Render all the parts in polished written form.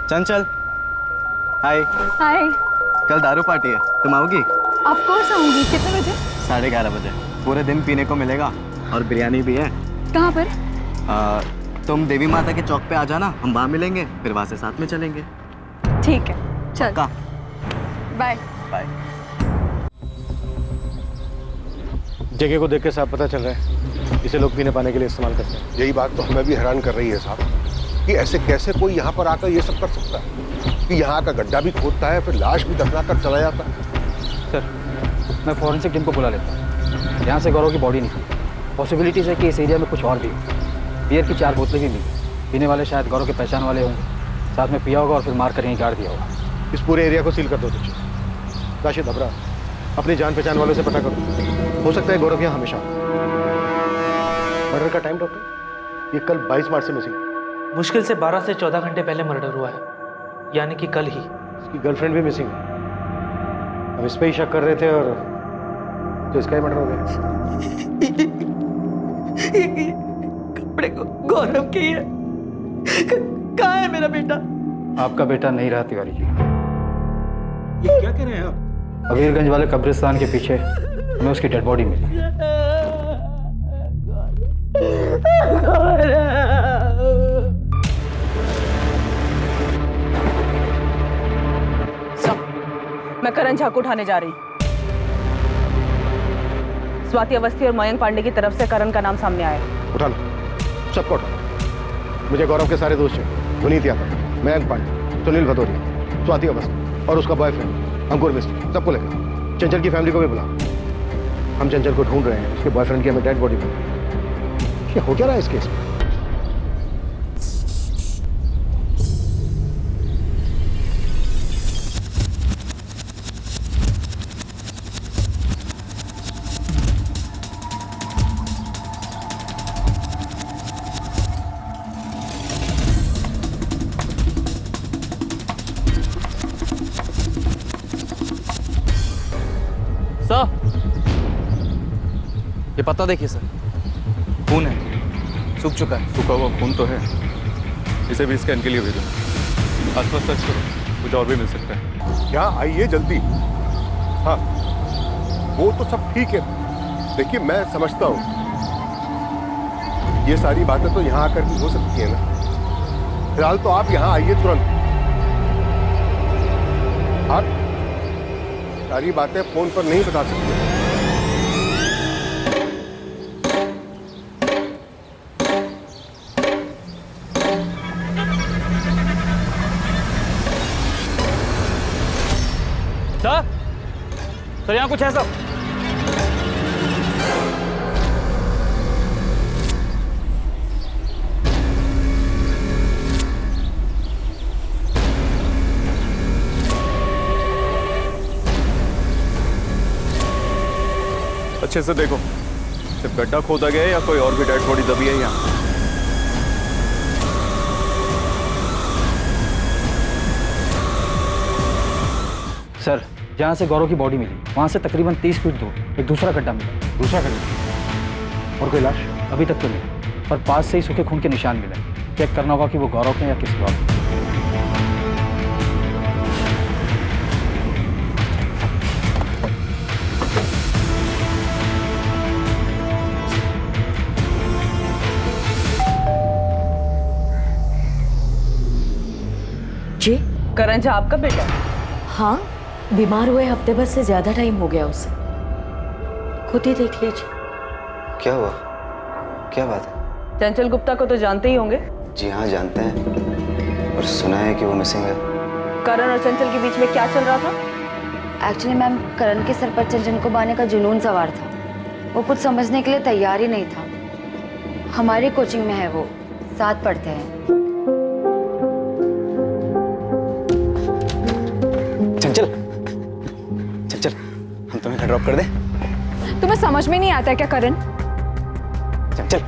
चंचल, हाय। हाय। कल दारू पार्टी है, तुम आओगी? ऑफ कोर्स आऊंगी। कितने बजे? 11:30 बजे। पूरे दिन पीने को मिलेगा और बिरयानी भी है। कहाँ पर? तुम देवी माता के चौक पे आ जाना, हम वहाँ मिलेंगे, फिर वहाँ से साथ में चलेंगे। ठीक है, चल। पक्का? बाय। बाय। जगह को देख के साहब पता चल रहा है इसे लोग पीने पाने के लिए इस्तेमाल करते हैं। यही बात तो हमें भी हैरान कर रही है साहब कि ऐसे कैसे कोई यहाँ पर आकर ये सब कर सकता है कि यहाँ का गड्ढा भी खोदता है, फिर लाश भी दफना कर चला जाता है। सर, मैं फॉरेंसिक टीम को बुला लेता हूँ। यहाँ से गौरव की बॉडी निकली। पॉसिबिलिटीज है कि इस एरिया में कुछ और भी हो। बियर की 4 बोतलें भी मिली। पीने वाले शायद गौरव के पहचान वाले होंगे। साथ में पिया होगा और फिर मार कर यहीं गाड़ दिया होगा। इस पूरे एरिया को सील कर दो तुझे। राशिद अबरा, अपनी जान पहचान वालों से पता करो। हो सकता है गौरव यहाँ हमेशा। मर्डर का टाइम डॉक्टर? ये कल 22 मार्च से मिसिंग। मुश्किल से 12 से 14 घंटे पहले मर्डर हुआ है, यानी कि कल ही। इसकी गर्लफ्रेंड भी मिसिंग है। हम इस पे ही शक कर रहे थे और तो इसका ही मर्डर हो गया। कपड़े को गौरव के है। कहाँ है मेरा बेटा? आपका बेटा नहीं रहा तिवारी जी। ये क्या कह रहे हैं आप? अबीरगंज वाले कब्रिस्तान के पीछे हमें उसकी डेड बॉडी मिली। मैं करण झा को उठाने जा रही। स्वाति अवस्थी और मयंक पांडे की तरफ से करण का नाम सामने आया। उठा लो, सबको उठाओ। मुझे गौरव के सारे दोस्त हैं। पुनीत यादव, मयंक पांडे, सुनील भदौरिया, स्वाति अवस्थी और उसका बॉयफ्रेंड अंकुर मिस्त्री, सबको लेकर। चंचल की फैमिली को भी बुला। हम चंचल को ढूंढ रहे हैं। उसके बॉयफ्रेंड की हमें डेड बॉडी मिली। क्या हो क्या रहा है इस केस में? सर, ये पता देखिए सर, खून है, सूख चुका है। सूखा हुआ खून तो है, इसे भी स्कैन के लिए भेजो। आसपास सर्च करो, कुछ और भी मिल सकता है। यहाँ आइए जल्दी। हाँ, वो तो सब ठीक है। देखिए मैं समझता हूँ ये सारी बातें तो यहाँ आकर भी हो सकती है ना। फिलहाल तो आप यहाँ आइए तुरंत। आप सारी बातें फोन पर नहीं बता सकते। सर, यहाँ कुछ है सब। अच्छे से देखो, सिर्फ गड्ढा खोदा गया है या कोई और भी डेड बॉडी दबी है यहाँ? सर, जहाँ से गौरव की बॉडी मिली वहाँ से तकरीबन 30 फीट दूर एक दूसरा गड्ढा मिला। दूसरा गड्ढा? और कोई लाश? अभी तक तो नहीं, पर पास से ही सूखे खून के निशान मिले। चेक करना होगा कि वो गौरव के या किसी और। जी? करण झा आपका बेटा? हाँ, बीमार हुए हफ्ते भर से ज्यादा टाइम हो गया उसे। खुद ही देख लीजिए। क्या हुआ? क्या बात है? चंचल गुप्ता को तो जानते ही होंगे। जी हाँ, जानते हैं, और सुना है कि वो मिसिंग है। करण और चंचल के बीच में क्या चल रहा था? एक्चुअली मैम, करण के सर पर चंचल को बांधने का जुनून सवार था। वो कुछ समझने के लिए तैयार ही नहीं था। हमारी कोचिंग में है वो, साथ पढ़ते हैं। चंचल, चंचल, हम तुम्हें ड्रॉप कर दें? तुम्हें समझ में नहीं आता क्या करण? चंचल,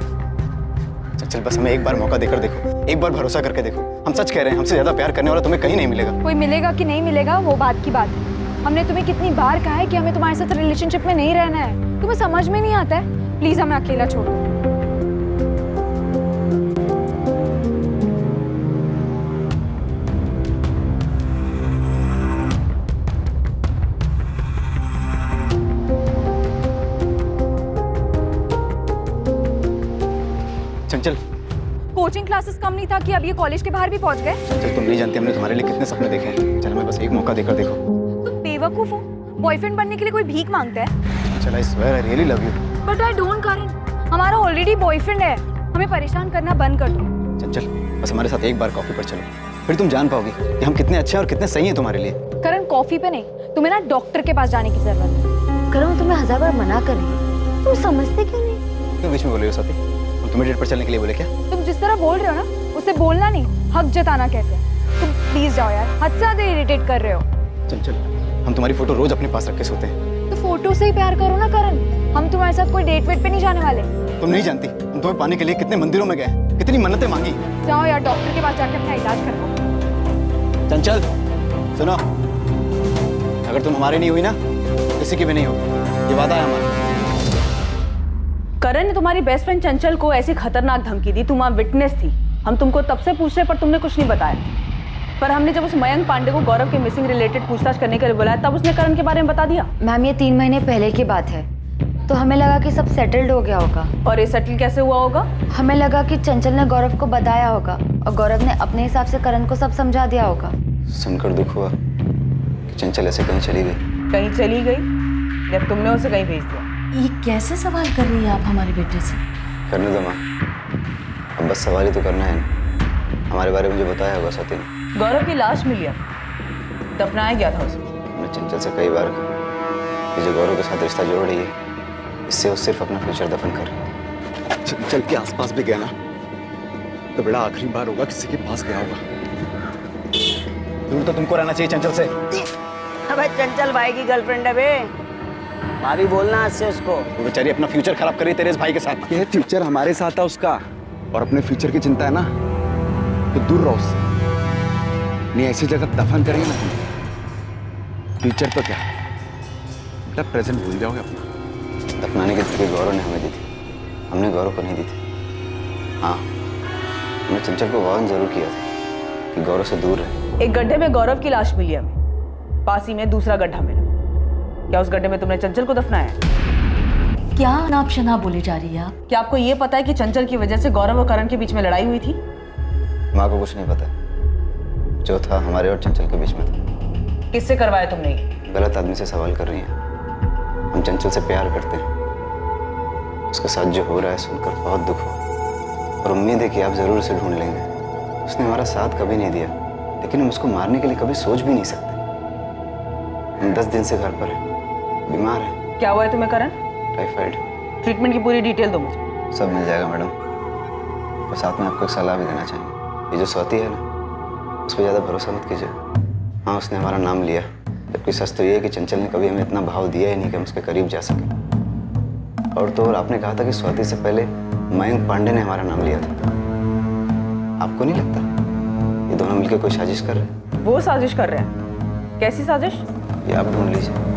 चंचल, बस हमें एक बार मौका देकर देखो, एक बार भरोसा करके देखो। हम सच कह रहे हैं, हमसे ज्यादा प्यार करने वाला तुम्हें कहीं नहीं मिलेगा। कोई मिलेगा कि नहीं मिलेगा वो बात की बात है। हमने तुम्हें कितनी बार कहा है कि हमें तुम्हारे साथ रिलेशनशिप में नहीं रहना है। तुम्हें समझ में नहीं आता है? प्लीज हमें अकेला छोड़ो। कोचिंग क्लासेस कम नहीं था कि अब ये कॉलेज के बाहर भी पहुंच गए। चंचल तुम नहीं जानती हमने तुम्हारे लिए कितने सपने देखे हैं। चल हमें बस एक मौका देकर देखो। तुम बेवकूफ हो, बॉयफ्रेंड बनने के लिए कोई भीख मांगता है। चल I swear I really love you. But I don't करण, हमारा ऑलरेडी बॉयफ्रेंड है, हमें परेशान करना बंद कर दो। चंचल बस हमारे साथ एक बार कॉफी पर चलो, फिर तुम जान पाओगी कि हम कितने अच्छे हैं और कितने सही हैं तुम्हारे लिए। करण कॉफी पे नहीं, तुम्हें ना डॉक्टर के पास जाने की जरूरत है। करण तुम्हें 1000 बार मना कर रही है, तुम समझते क्यों नहीं? क्यों बीच में बोल रही हो स्वाति? हम तुम्हें डेट पर चलने के लिए बोले क्या? तुम जिस तरह बोल रहे हो ना, उससे बोलना नहीं, हक जताना कहते हैं। तुम प्लीज जाओ यार, हद से ज्यादा इरिटेट कर रहे हो। चंचल हम तुम्हारी फोटो रोज अपने पास रख के सोते हैं। तो फोटो से ही प्यार करो ना करण, हम तुम्हारे साथ कोई डेट वेट पे नहीं जाने वाले। तुम नहीं जानती हम तुम्हें पाने के लिए कितने मंदिरों में गए, कितनी मन्नतें मांगी। जाओ यार डॉक्टर के पास जाके अपना इलाज करवाओ। चंचल सुनो, अगर तुम हमारे नहीं हुई ना, किसी की भी नहीं होगी, ये वादा है हमारा। करण ने तुम्हारी बेस्ट फ्रेंड चंचल को ऐसी खतरनाक धमकी दी, तुम वहाँ विटनेस थी। हम तुमको तब से पूछ रहे पर तुमने कुछ नहीं बताया। पर हमने जब उस मयंक पांडे को गौरव के मिसिंग रिलेटेड पूछताछ करने के लिए बुलाया, तब उसने करण के बारे में बता दिया। मैम ये 3 महीने पहले की बात है, तो हमें लगा कि सब सेटल्ड हो गया होगा। और ये सेटल कैसे हुआ होगा? हमें लगा कि चंचल ने गौरव को बताया होगा और गौरव ने अपने हिसाब से करण को सब समझा दिया होगा। सुनकर दुख हुआ कि चंचल ऐसे कहीं चली गई। कहीं चली गई जब तुमने उसे कहीं भेज दिया। ये कैसे सवाल कर रही है आप हमारे बेटे से? करने दो माँ, अब बस सवाल ही तो करना है ना। हमारे बारे में जो बताया होगा स्वाति ने। गौरव की लाश मिली है, दफनाया गया था उसे। हमने चंचल से कई बार कहा कि जो गौरव के साथ रिश्ता जोड़ रही है, इससे वो सिर्फ अपना फ्यूचर दफन कर रही है। चंचल के आसपास भी गया ना, तो बड़ा आखिरी बार होगा किसी के पास गया होगा। दूर तो तुमको रहना चाहिए चंचल से। अबे चंचल भाई की गर्लफ्रेंड है बे, भाभी बोलना आज से उसको। वो बेचारी अपना फ्यूचर खराब कर रही तेरे इस भाई के साथ। ये फ्यूचर हमारे साथ है उसका, और अपने फ्यूचर की चिंता है ना, तो दूर रहो उससे। नहीं ऐसी जगह दफन करेंगे ना, फ्यूचर तो क्या बेटा, प्रेजेंट भूल जाओगे अपना। दफनाने की तकलीफ गौरव ने हमें दी थी, हमने गौरव को नहीं दी थी। हाँ हमने चंचल को वार्न जरूर किया था कि गौरव से दूर रहे। एक गड्ढे में गौरव की लाश मिली हमें, पास ही में दूसरा गड्ढा मिला। क्या उस गड्ढे में तुमने चंचल को दफनाया? क्या नाप शनाप बोले जा रही है आप? क्या आपको ये पता है कि चंचल की वजह से गौरव और करण के बीच में लड़ाई हुई थी? माँ को कुछ नहीं पता, जो था हमारे और चंचल के बीच में था। किससे करवाया तुमने ये? गलत आदमी से सवाल कर रही हैं। हम चंचल से प्यार करते हैं, उसके साथ जो हो रहा है सुनकर बहुत दुख हुआ, और उम्मीद है कि आप जरूर उसे ढूंढ लेंगे। उसने हमारा साथ कभी नहीं दिया, लेकिन हम उसको मारने के लिए कभी सोच भी नहीं सकते। हम 10 दिन से घर पर हैं, बीमार हैं। क्या हुआ है तुम्हें करण? टाइफाइड। ट्रीटमेंट की पूरी डिटेल दो मुझे। सब मिल जाएगा मैडम, और साथ में आपको एक सलाह भी देना चाहेंगे। ये जो स्वाति है ना, उस पर ज़्यादा भरोसा मत कीजिए। हाँ उसने हमारा नाम लिया, जबकि सच तो ये है कि चंचल ने कभी हमें इतना भाव दिया ही नहीं कि हम उसके करीब जा सके। और तो और आपने कहा था कि स्वाति से पहले मयंक पांडे ने हमारा नाम लिया था। आपको नहीं लगता ये दोनों मिलकर कोई साजिश कर रहे हैं? वो साजिश कर रहे हैं? कैसी साजिश? ये आप ढूंढ लीजिए।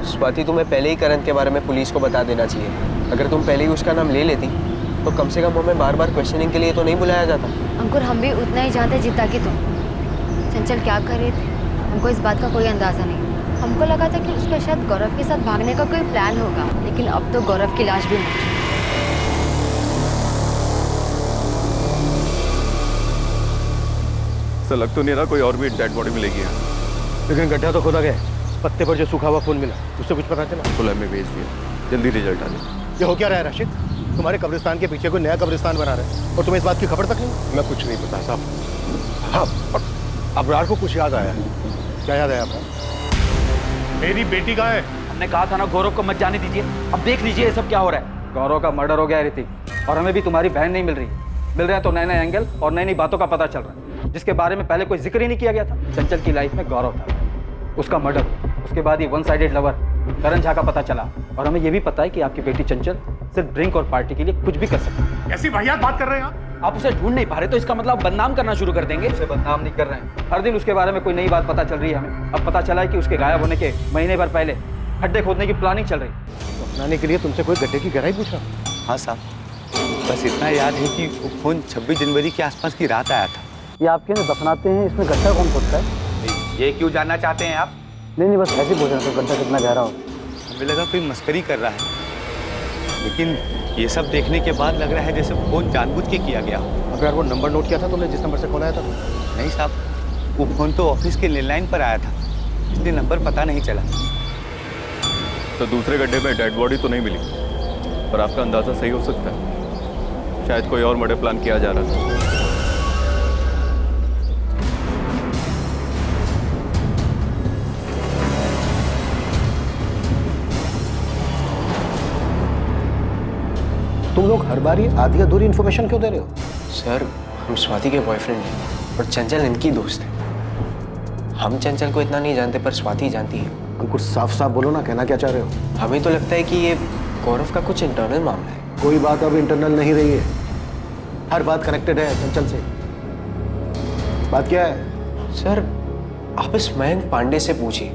स्वाति तुम्हें पहले ही करण के बारे में पुलिस को बता देना चाहिए। अगर तुम पहले ही उसका नाम ले लेती तो कम से कम हमें बार बार क्वेश्चनिंग के लिए तो नहीं बुलाया जाता। अंकुर हम भी उतना ही जानते जितना कि तुम। चंचल क्या कर रही थी हमको इस बात का कोई अंदाजा नहीं। हमको लगा था कि उसका शायद गौरव के साथ भागने का कोई प्लान होगा, लेकिन अब तो गौरव की लाश भी मिल गई। ऐसा लग तो नहीं रहा कोई और भी डेड बॉडी मिलेगी यहाँ। लेकिन गड्ढा तो खोदा गया, पत्ते पर जो सूखा हुआ खून मिला उससे कुछ पता चला? तो लैब में भेज दिया, जल्दी रिजल्ट आ जाए। ये हो क्या रहा है राशिद? तुम्हारे कब्रिस्तान के पीछे कोई नया कब्रिस्तान बना रहे हैं और तुम्हें इस बात की खबर तक नहीं? मैं कुछ नहीं पता साहब। हाँ पर अबरार को कुछ याद आया है। क्या याद है आपको? मेरी बेटी कहाँ है? हमने कहा था ना गौरव को मत जाने दीजिए। अब देख लीजिए ये सब क्या हो रहा है। गौरव का मर्डर हो गया है ऋतिक, और हमें भी तुम्हारी बहन नहीं मिल रही। मिल रहे हैं तो नए नए एंगल और नई नई बातों का पता चल रहा है, जिसके बारे में पहले कोई जिक्र ही नहीं किया गया था। चंचल की लाइफ में गौरव था, उसका मर्डर, उसके बाद ये वन साइडेड लवर करण झा का पता चला, और हमें ये भी पता है कि आपकी बेटी चंचल सिर्फ ड्रिंक और पार्टी के लिए कुछ भी कर सकती है। ऐसी वाहियात बात कर रहे हैं आप उसे ढूंढ नहीं पा रहे तो इसका मतलब बदनाम करना शुरू कर देंगे। उसे बदनाम नहीं कर रहे हैं, हर दिन उसके बारे में कोई नई बात पता चल रही है हमें। अब पता चला है कि उसके गायब होने के महीने भर पहले खड्डे खोदने की प्लानिंग चल रही है। अपनाने के लिए तुमसे कोई गड्ढे की गहराई पूछा? हाँ साहब, बस इतना याद है कि वो फोन 26 जनवरी के आसपास की रात आया था। ये आपके यहाँ दफनाते हैं, इसमें गड्ढा कौन खोदता है? ये क्यों जानना चाहते हैं आप? नहीं, बस ऐसे पूछ रहे थे गड्ढा कितना गहरा हो। हमें लगा कोई मस्करी कर रहा है, लेकिन ये सब देखने के बाद लग रहा है जैसे फोन जानबूझ के किया गया हो। अब यार वो नंबर नोट किया था तुमने जिस नंबर से कॉल आया था? नहीं साहब, वो फोन तो ऑफिस के लैंडलाइन पर आया था, इसलिए नंबर पता नहीं चला। तो दूसरे गड्ढे में डेड बॉडी तो नहीं मिली, पर आपका अंदाज़ा सही हो सकता है। शायद कोई और मर्डर प्लान किया जा रहा था। तुम लोग हर बार ही आधी अधूरी इन्फॉर्मेशन क्यों दे रहे हो? सर, हम स्वाति के बॉयफ्रेंड हैं और चंचल इनकी दोस्त है। हम चंचल को इतना नहीं जानते, पर स्वाति जानती है। कुछ साफ साफ बोलो ना, कहना क्या चाह रहे हो? हमें तो लगता है कि ये गौरव का कुछ इंटरनल मामला है। कोई बात अब इंटरनल नहीं रही है, हर बात कनेक्टेड है चंचल से। बात क्या है? सर, आप इस मयंक पांडे से पूछिए,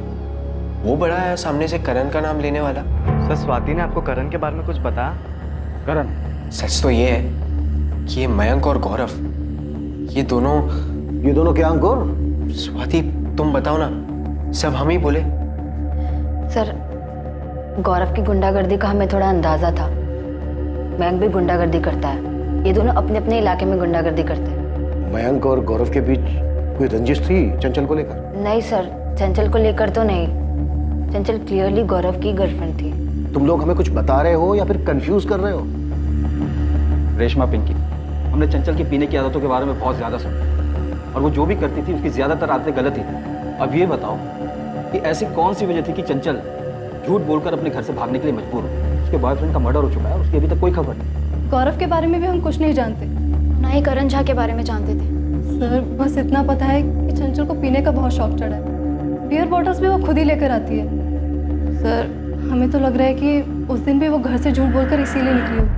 वो बड़ा है सामने से करण का नाम लेने वाला। सर, स्वाति ने आपको करण के बारे में कुछ बताया? करण? सच तो ये है कि ये मयंक और गौरव, ये दोनों क्या अंकुर? स्वाति तुम बताओ ना, सब हम ही बोले। सर, गौरव की गुंडागर्दी का हमें थोड़ा अंदाजा था। मयंक भी गुंडागर्दी करता है, ये दोनों अपने अपने इलाके में गुंडागर्दी करते हैं। मयंक और गौरव के बीच कोई रंजिश थी चंचल को लेकर? नहीं सर, चंचल को लेकर तो नहीं। चंचल क्लियरली गौरव की गर्लफ्रेंड थी। तुम लोग हमें कुछ बता रहे हो या फिर कंफ्यूज कर रहे हो? रेशमा, पिंकी, हमने चंचल की पीने की आदतों के बारे में बहुत ज़्यादा सुना, और वो जो भी करती थी उसकी ज़्यादातर आदतें गलत ही थी। अब ये बताओ कि ऐसी कौन सी वजह थी कि चंचल झूठ बोलकर अपने घर से भागने के लिए मजबूर हो? उसके बॉयफ्रेंड का मर्डर हो चुका है और उसकी अभी तक कोई खबर नहीं। गौरव के बारे में भी हम कुछ नहीं जानते, ना ही करण झा के बारे में जानते थे। सर बस इतना पता है कि चंचल को पीने का बहुत शौक चढ़ा है। बियर बॉटल्स भी वो खुद ही लेकर आती है। सर हमें तो लग रहा है कि उस दिन भी वो घर से झूठ बोलकर इसीलिए निकली होगी,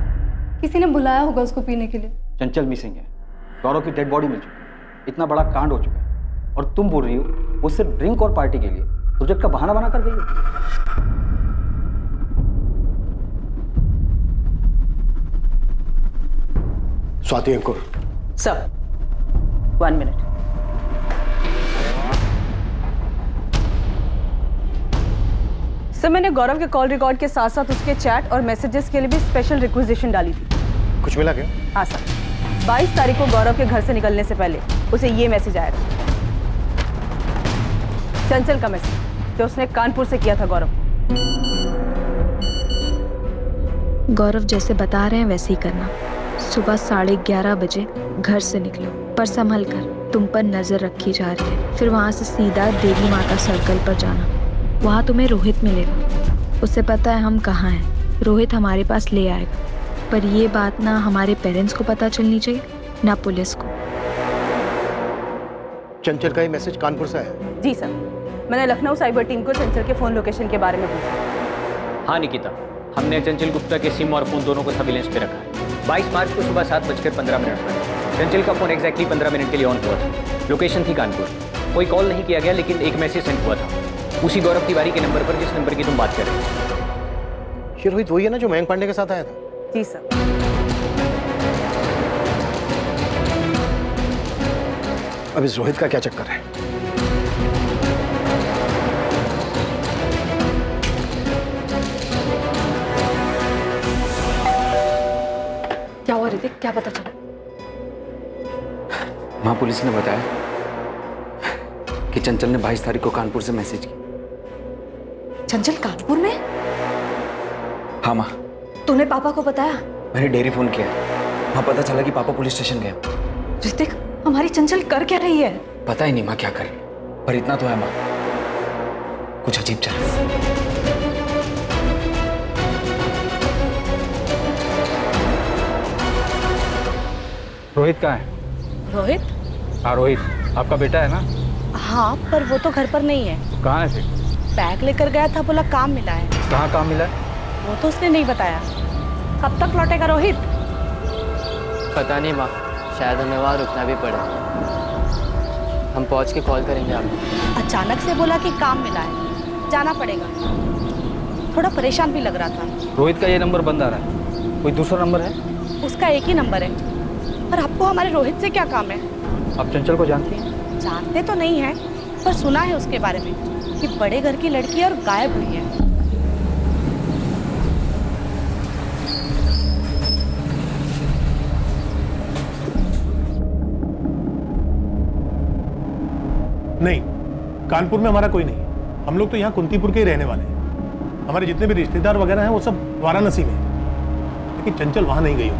किसी ने बुलाया होगा उसको पीने के लिए। चंचल मिसिंग है, गौरव की डेड बॉडी मिल चुकी है, इतना बड़ा कांड हो चुका है, और तुम बोल रही हो वो सिर्फ ड्रिंक और पार्टी के लिए प्रोजेक्ट का बहाना बना कर गई है। Swati, Ankur. Sir 1 minute. Sir, मैंने गौरव के कॉल रिकॉर्ड के साथ साथ उसके चैट और मैसेजेस के लिए भी स्पेशल रिक्वेजिशन डाली थी। कुछ मिला क्या? हाँ सर, 22 तारीख को गौरव के घर से निकलने से पहले उसे ये मैसेज आया था, चंचल का मैसेज, जो उसने कानपुर से किया था गौरव। गौरव जैसे बता रहे हैं वैसे ही करना। सुबह 11:30 बजे घर से निकलो, पर संभल कर, तुम पर नजर रखी जा रही है। फिर वहाँ से सीधा देवी माता सर्कल पर जाना, वहाँ तुम्हें रोहित मिलेगा। उसे पता है हम कहाँ हैं, रोहित हमारे पास ले आएगा। पर ये बात ना हमारे पेरेंट्स को पता चलनी चाहिए, ना पुलिस को। चंचल का ये मैसेज कानपुर से आया? जी सर, मैंने लखनऊ साइबर टीम को चंचल के फ़ोन लोकेशन के बारे में पूछा। हाँ निकिता, हमने चंचल गुप्ता के सिम और फ़ोन दोनों को सर्विलेंस पे रखा है। 22 मार्च को सुबह 7:15 पर चंचल का फ़ोन एग्जैक्टली 15 मिनट के लिए ऑन हुआ था। लोकेशन थी कानपुर। कोई कॉल नहीं किया गया, लेकिन एक मैसेज सेंड हुआ था उसी गौरव तिवारी के नंबर पर, जिस नंबर की तुम बात कर रहे हो। ये रोहित वही है ना जो मयंक पांडे के साथ आया था? जी सर। अब इस रोहित का क्या चक्कर है? क्या हुआ ऋतिक, क्या पता चला? माँ, पुलिस ने बताया कि चंचल ने 22 तारीख को कानपुर से मैसेज की। चंचल कानपुर में? हाँ माँ। तूने पापा को बताया? मैंने डेयरी फोन किया, वहाँ पता चला कि पापा पुलिस स्टेशन गए। ऋतिक, हमारी चंचल कर क्या रही है? पता ही नहीं माँ क्या कर रही है, पर इतना तो है माँ, कुछ अजीब चल रहा है। रोहित कहाँ है? रोहित? हाँ रोहित, आपका बेटा है ना? हाँ, पर वो तो घर पर नहीं है। कहाँ है फिर? बैग लेकर गया था, बोला काम मिला है। कहाँ काम मिला है? वो तो उसने नहीं बताया। कब तक लौटेगा रोहित? पता नहीं माँ, शायद हमें वहाँ रुकना भी पड़े। हम पहुँच के कॉल करेंगे आपको। अचानक से बोला कि काम मिला है, जाना पड़ेगा। थोड़ा परेशान भी लग रहा था। रोहित का ये नंबर बंद आ रहा है, कोई दूसरा नंबर है? उसका का एक ही नंबर है। पर आपको हमारे रोहित से क्या काम है? आप चंचल को जानती हैं? जानते तो नहीं है, पर सुना है उसके बारे में कि बड़े घर की लड़की है और गायब हुई है। नहीं, कानपुर में हमारा कोई नहीं। हम लोग तो यहाँ कुंतीपुर के ही रहने वाले हैं। हमारे जितने भी रिश्तेदार वगैरह हैं वो सब वाराणसी में हैं। लेकिन चंचल वहाँ नहीं गई हो,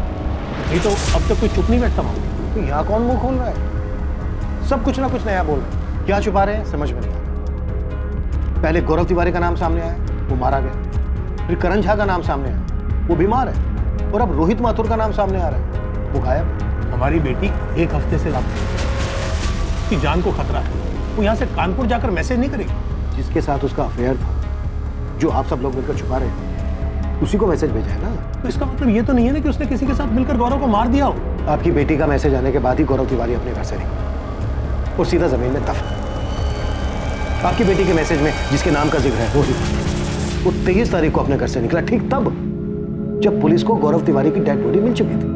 नहीं तो अब तक कोई चुप नहीं बैठता वहाँ। तो यहाँ कौन मुंह खोल रहा है? सब कुछ ना कुछ नया बोल रहे हैं। क्या छुपा रहे हैं समझ में नहीं आ रहा। पहले गौरव तिवारी का नाम सामने आया, वो मारा गया। फिर करण झा का नाम सामने आया, वो बीमार है। और अब रोहित माथुर का नाम सामने आ रहा है, वो गायब। हमारी बेटी 1 हफ्ते से लापता है, उसकी जान को खतरा है। वो यहाँ से कानपुर जाकर मैसेज नहीं करेगी। जिसके साथ उसका अफेयर था, जो आप सब लोग मिलकर छुपा रहे हैं, उसी को मैसेज भेजा है ना। तो इसका मतलब ये तो नहीं है ना कि उसने किसी के साथ मिलकर गौरव को मार दिया हो। आपकी बेटी का मैसेज आने के बाद ही गौरव तिवारी अपने घर से निकला और सीधा जमीन में दफन। आपकी बेटी के मैसेज में जिसके नाम का जिक्र है रोहित, वो 23 तारीख को अपने घर से निकला, ठीक तब जब पुलिस को गौरव तिवारी की डेड बॉडी मिल चुकी थी।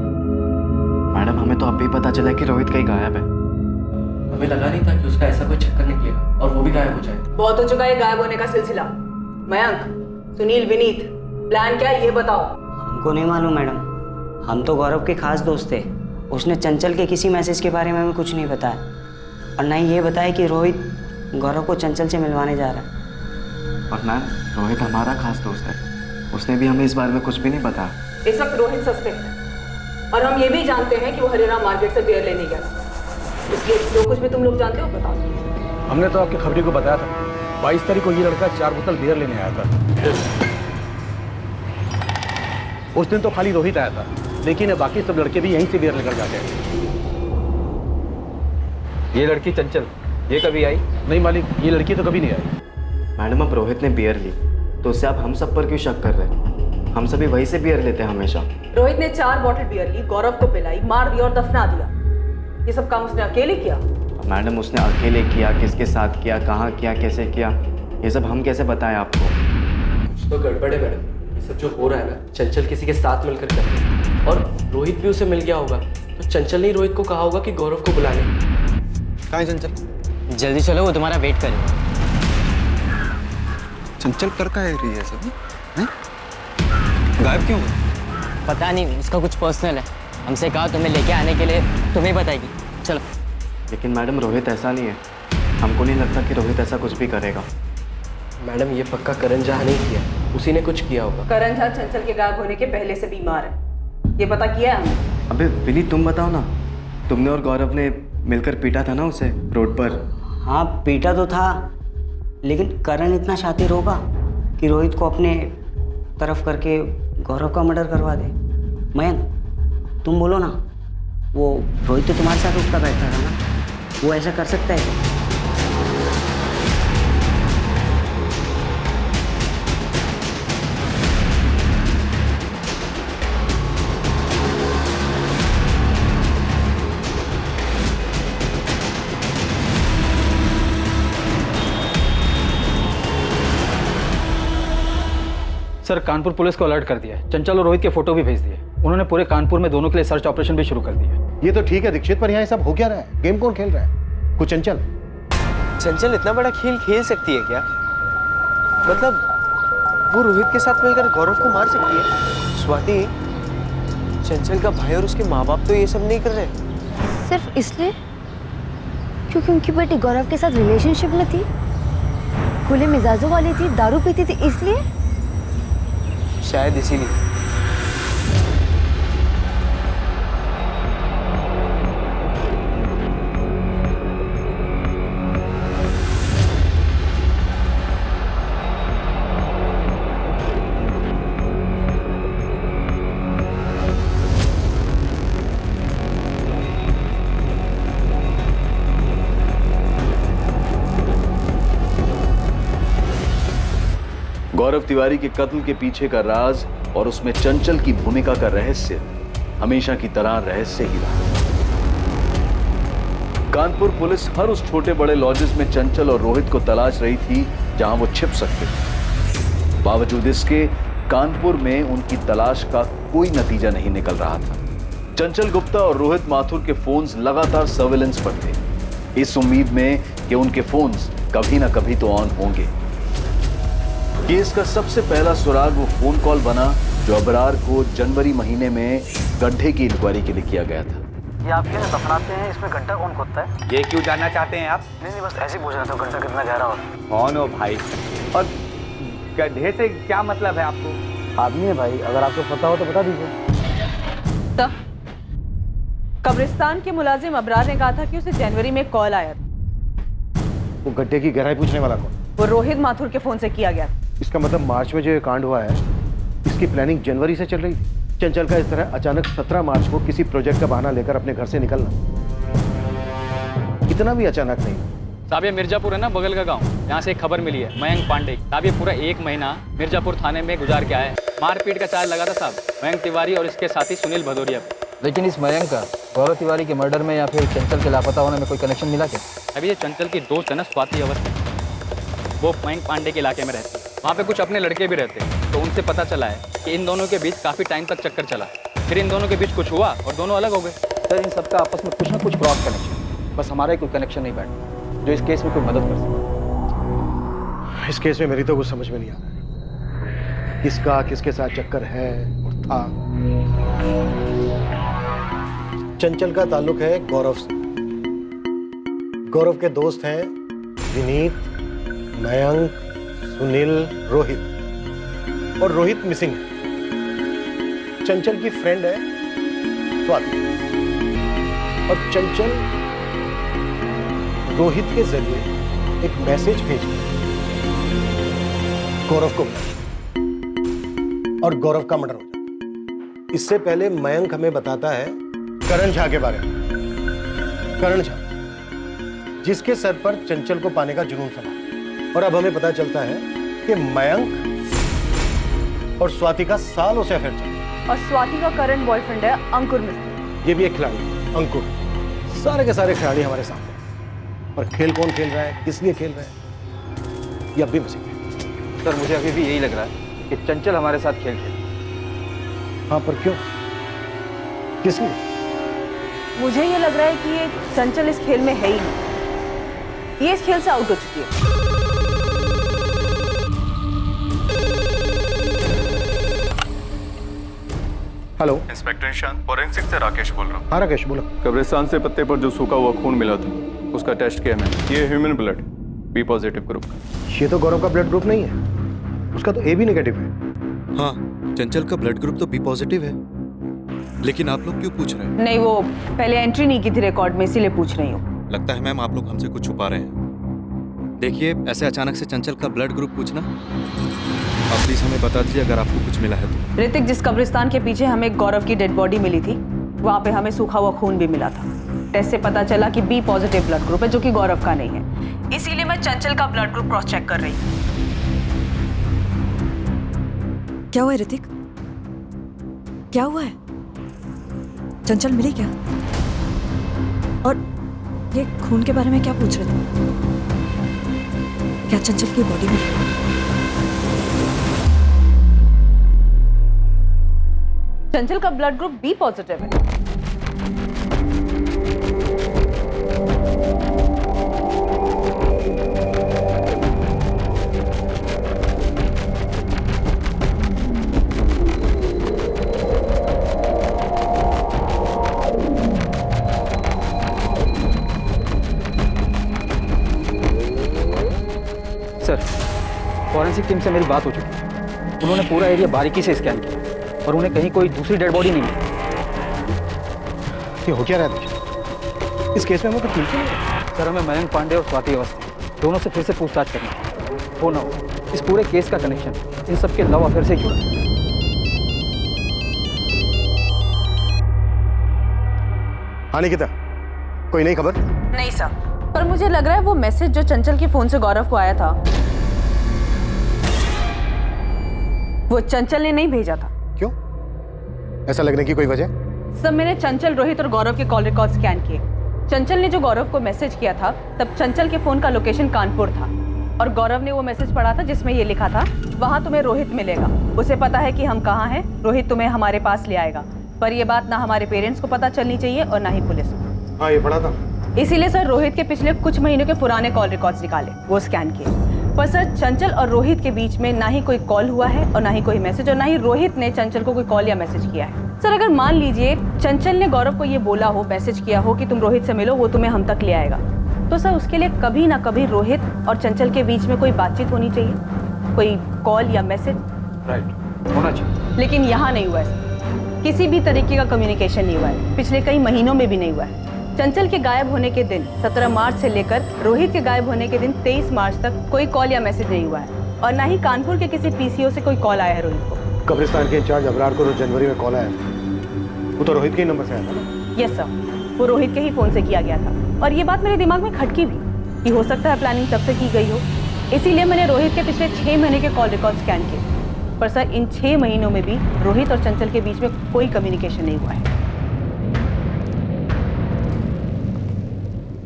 मैडम, हमें तो अब भी पता चला कि रोहित कहीं गायब है। हमें लगा नहीं था कि उसका ऐसा कोई चक्कर निकलेगा और वो भी गायब हो जाए। बहुत हो चुका है गायब होने का सिलसिला। मयंक, सुनील, विनीत, प्लान क्या है ये बताओ। हमको नहीं मालूम मैडम, हम तो गौरव के खास दोस्त थे। उसने चंचल के किसी मैसेज के बारे में हमें कुछ नहीं बताया, और ना ही ये बताया कि रोहित गौरव को चंचल से मिलवाने जा रहा है। और मैम, रोहित हमारा खास दोस्त है, उसने भी हमें इस बारे में कुछ भी नहीं बताया। इस वक्त रोहित सस्पेक्ट है, और हम ये भी जानते हैं कि वो हरियाणा मार्केट से बियर लेने गया था। इसलिए जो कुछ भी तुम लोग जानते हो बताओ। हमने तो आपकी खबरी को बताया था, 22 तारीख को ये लड़का 4 बोतल बियर लेने आया था। उस दिन तो खाली रोहित आया था, लेकिन बाकी सब लड़के भी यहीं से बियर लेकर जाते हैं। ये लड़की चंचल, ये कभी आई? नहीं मालिक, ये लड़की तो कभी नहीं आई। मैडम, अब रोहित ने बियर ली तो उससे आप हम सब पर क्यों शक कर रहे हैं? हम सभी वहीं से बियर लेते हैं हमेशा। रोहित ने 4 बॉटल बियर ली, गौरव को पिलाई, मार दिया और दफना दिया। ये सब काम उसने अकेले किया? मैडम, उसने अकेले किया, किसके साथ किया, कहाँ किया, कैसे किया, ये सब हम कैसे बताएं आपको? कुछ तो गड़बड़ है मैडम। ये सब जो हो रहा है ना, चंचल किसी के साथ मिलकर कर रही है, और रोहित भी उसे मिल गया होगा। तो चंचल ने रोहित को कहा होगा कि गौरव को बुला ले। कहाँ है चंचल? जल्दी चलो, वो तुम्हारा वेट करेगा। चंचल कर का है ये सब? गायब क्यों? पता नहीं, उसका कुछ पर्सनल है। हमसे कहा तुम्हें लेके आने के लिए, तुम्हें बताएगी। चलो। लेकिन मैडम, रोहित ऐसा नहीं है। हमको नहीं लगता कि रोहित ऐसा कुछ भी करेगा। मैडम, ये पक्का करण झा नहीं किया, उसी ने कुछ किया होगा। करण झा चंचल के गायब होने के पहले से बीमार है, ये पता किया है हमने। अबे विनी, तुम बताओ ना, तुमने और गौरव ने मिलकर पीटा था ना उसे रोड पर? हाँ, पीटा तो था, लेकिन करण इतना शातिर होगा कि रोहित को अपने तरफ करके गौरव का मर्डर करवा दे। मयंक, तुम बोलो ना, वो रोहित तो तुम्हारे साथ उठता बैठता था ना, वो ऐसा कर सकता है क्या? सर, कानपुर पुलिस को अलर्ट कर दिया है। चंचल और रोहित के फोटो भी भेज दिए। उन्होंने पूरे कानपुर में दोनों के लिए सर्च ऑपरेशन भी शुरू कर दिया है। ये तो ठीक है दीक्षित, पर यहाँ ये सब हो क्या रहा है? गेम कौन खेल रहा है? कुछ चंचल? चंचल इतना बड़ा खेल खेल सकती है क्या? मतलब वो रोहित के साथ मिलकर गौरव को मार सकती है? स्वाति, चंचल का भाई और उसके माँ बाप तो ये सब नहीं कर रहे। सिर्फ इसलिए क्योंकि उनकी बेटी गौरव के साथ रिलेशनशिप में थी, खुले मिजाजों वाली थी, दारू पीती थी, इसलिए? शायद इसीलिए। गौरव तिवारी के कत्ल के पीछे का राज और उसमें चंचल की भूमिका का रहस्य हमेशा की तरह रहस्य ही रहा। कानपुर पुलिस हर उस छोटे बड़े लॉजेस में चंचल और रोहित को तलाश रही थी जहां वो छिप सकते थे। बावजूद इसके कानपुर में उनकी तलाश का कोई नतीजा नहीं निकल रहा था। चंचल गुप्ता और रोहित माथुर के फोन्स लगातार सर्विलेंस पर थे, इस उम्मीद में कि उनके फोन्स कभी ना कभी तो ऑन होंगे। केस का सबसे पहला सुराग वो फोन कॉल बना जो अबरार को जनवरी महीने में गड्ढे की इंक्वायरी के लिए किया गया था। ये आप कैसे दफनाते हैं, इसमें गड्ढा कौन खोदता है? ये क्यों जानना चाहते हैं आप? नहीं, बस ऐसे ही पूछ रहा था गड्ढा कितना गहरा होता है। कौन हो भाई? और गड्ढे से क्या मतलब है आपको? आदमी है भाई, अगर आपको पता हो तो बता दीजिए। तो कब्रिस्तान के मुलाजिम अबरार ने कहा था कि उसे जनवरी में कॉल आया था। वो गड्ढे की गहराई पूछने वाला कौन? वो रोहित माथुर के फोन से किया गया था। इसका मतलब मार्च में जो ये कांड हुआ है, इसकी प्लानिंग जनवरी से चल रही थी। चंचल का इस तरह अचानक 17 मार्च को किसी प्रोजेक्ट का बहाना लेकर अपने घर से निकलना इतना भी अचानक नहीं। साहब ये मिर्जापुर है ना, बगल का गांव, यहाँ से एक खबर मिली है मयंक पांडे। साहब ये पूरा 1 महीना मिर्जापुर थाने में गुजार के आया है। मारपीट का चार्ज लगा था साहब मयंक तिवारी और इसके साथी सुनील भदौरिया पे। लेकिन इस मयंक का गौरव तिवारी के मर्डर में या फिर चंचल के लापता होने में कोई कनेक्शन मिला क्या? अभी ये चंचल की दोस्त है ना स्वाति अवस्थी, वो मयंक पांडे के इलाके में रहती है। वहाँ पे कुछ अपने लड़के भी रहते हैं, तो उनसे पता चला है कि इन दोनों के बीच काफ़ी टाइम तक चक्कर चला। फिर इन दोनों के बीच कुछ हुआ और दोनों अलग हो गए। सर इन सबका आपस में कुछ ना कुछ क्रॉस कनेक्शन, बस हमारा ही कोई कनेक्शन नहीं बैठा जो इस केस में कोई मदद कर सके। इस केस में मेरी तो कुछ समझ में नहीं आ रहा है, किसका किसके साथ चक्कर है और था। चंचल का ताल्लुक है गौरव से। गौरव के दोस्त हैं विनीत, मयंक, सुनील, रोहित, और रोहित मिसिंग है। चंचल की फ्रेंड है स्वाति, और चंचल रोहित के जरिए एक मैसेज भेज गौरव को, और गौरव का मर्डर हो जाता। इससे पहले मयंक हमें बताता है करण झा के बारे में। करण झा जिसके सर पर चंचल को पाने का जुनून समा, और अब हमें पता चलता है कि मयंक और स्वाति का सालों से अफेयर चल रहा है। और स्वाति का करंट बॉयफ्रेंड है अंकुर मिस्त्री। ये भी एक खिलाड़ी अंकुर। सारे के सारे खिलाड़ी हमारे सामने, पर खेल कौन खेल रहा है, किस लिए खेल रहा है, ये अब भी मुझे सर मुझे अभी भी यही लग रहा है कि चंचल हमारे साथ खेल खेल। हाँ, पर क्यों, किस लिए? मुझे ये लग रहा है कि ये चंचल इस खेल में है ही नहीं, ये इस खेल से आउट हो चुकी है। हेलो, इंस्पेक्टर निशांत, फॉरेंसिक से राकेश बोल रहा हूँ। हाँ राकेश बोलो। कब्रिस्तान से पत्ते पर जो सूखा हुआ खून मिला था उसका टेस्ट किया मैंने, ये human blood B positive group का। ये तो गौरव का ब्लड ग्रुप नहीं है, उसका तो ए बी नेगेटिव है। हाँ, चंचल का ब्लड ग्रुप तो बी पॉजिटिव है, लेकिन आप लोग क्यों पूछ रहे हैं? नहीं, वो पहले एंट्री नहीं की थी रिकॉर्ड में, इसीलिए पूछ रही हूँ। लगता है मैम आप लोग हमसे कुछ छुपा रहे हैं। देखिए, ऐसे अचानक से चंचल का ब्लड ग्रुप पूछना, आप प्लीज हमें बता दीजिए अगर आपको कुछ मिला है तो। ऋतिक, जिस कब्रिस्तान के पीछे हमें गौरव की डेड बॉडी मिली थी, वहाँ पे हमें सूखा हुआ खून भी मिला था। टेस्ट से पता चला कि बी पॉजिटिव ब्लड ग्रुप है, जो कि गौरव का नहीं है। इसीलिए मैं चंचल का ब्लड ग्रुप क्रॉस चेक कर रही हूँ। क्या हुआ है ऋतिक? क्या हुआ है? चंचल मिली क्या? और ये खून के बारे में क्या पूछ रहे थे? क्या चंचल की बॉडी मिली? चंचल का ब्लड ग्रुप बी पॉजिटिव है। सर फॉरेंसिक टीम से मेरी बात हो चुकी है। उन्होंने पूरा एरिया बारीकी से स्कैन किया और उन्हें कहीं कोई दूसरी डेड बॉडी नहीं मिली। ये हो क्या रहा है इस केस में? हमें कुछ मिलता नहीं। सर हमें मयंक पांडे और स्वाति अवस्थी दोनों से फिर से पूछताछ करनी है। वो ना हो इस पूरे केस का कनेक्शन इन सबके लव अफेयर से जुड़ा है। हाँ निकिता, कोई नई खबर? नहीं सर, पर मुझे लग रहा है वो मैसेज जो चंचल के फोन से गौरव को आया था, वो चंचल ने नहीं भेजा था। क्यों? ऐसा लगने की कोई वजह? सब मैंने चंचल, रोहित और गौरव के कॉल रिकॉर्ड स्कैन किए। चंचल ने जो गौरव को मैसेज किया था, तब चंचल के फोन का लोकेशन कानपुर था, और गौरव ने वो मैसेज पढ़ा था जिसमें ये लिखा था, वहां तुम्हें रोहित मिलेगा, उसे पता है कि हम कहाँ हैं, रोहित तुम्हें हमारे पास ले आएगा। पर ये बात ना हमारे पेरेंट्स को पता चलनी चाहिए और ना ही पुलिस को। हाँ, ये पढ़ा था। इसीलिए सर रोहित के पिछले कुछ महीनों के पुराने कॉल रिकॉर्ड्स निकाले, वो स्कैन किए। पर सर चंचल और रोहित के बीच में ना ही कोई कॉल हुआ है और ना ही कोई मैसेज, और ना ही रोहित ने चंचल को कोई कॉल या मैसेज किया है। सर अगर मान लीजिए चंचल ने गौरव को ये बोला हो, मैसेज किया हो कि तुम रोहित से मिलो, वो तुम्हें हम तक ले आएगा, तो सर उसके लिए कभी ना कभी रोहित और चंचल के बीच में कोई बातचीत होनी चाहिए, कोई कॉल या मैसेज। राइट, होना चाहिए। लेकिन यहाँ नहीं हुआ है, किसी भी तरीके का कम्युनिकेशन नहीं हुआ है, पिछले कई महीनों में भी नहीं हुआ है। चंचल के गायब होने के दिन 17 मार्च से लेकर रोहित के गायब होने के दिन 23 मार्च तक कोई कॉल या मैसेज नहीं हुआ है, और ना ही कानपुर के किसी पीसीओ से कोई कॉल आया है रोहित को। कब्रिस्तान के इंचार्ज अबरार को जनवरी में कॉल आया, वो तो रोहित के ही नंबर से आया था ना? यस सर, वो रोहित के ही फोन से किया गया था, और ये बात मेरे दिमाग में खटकी भी कि हो सकता है प्लानिंग तब से की गई हो। इसीलिए मैंने रोहित के पिछले 6 महीने के कॉल रिकॉर्ड स्कैन किए, पर सर इन 6 महीनों में भी रोहित और चंचल के बीच में कोई कम्युनिकेशन नहीं हुआ है।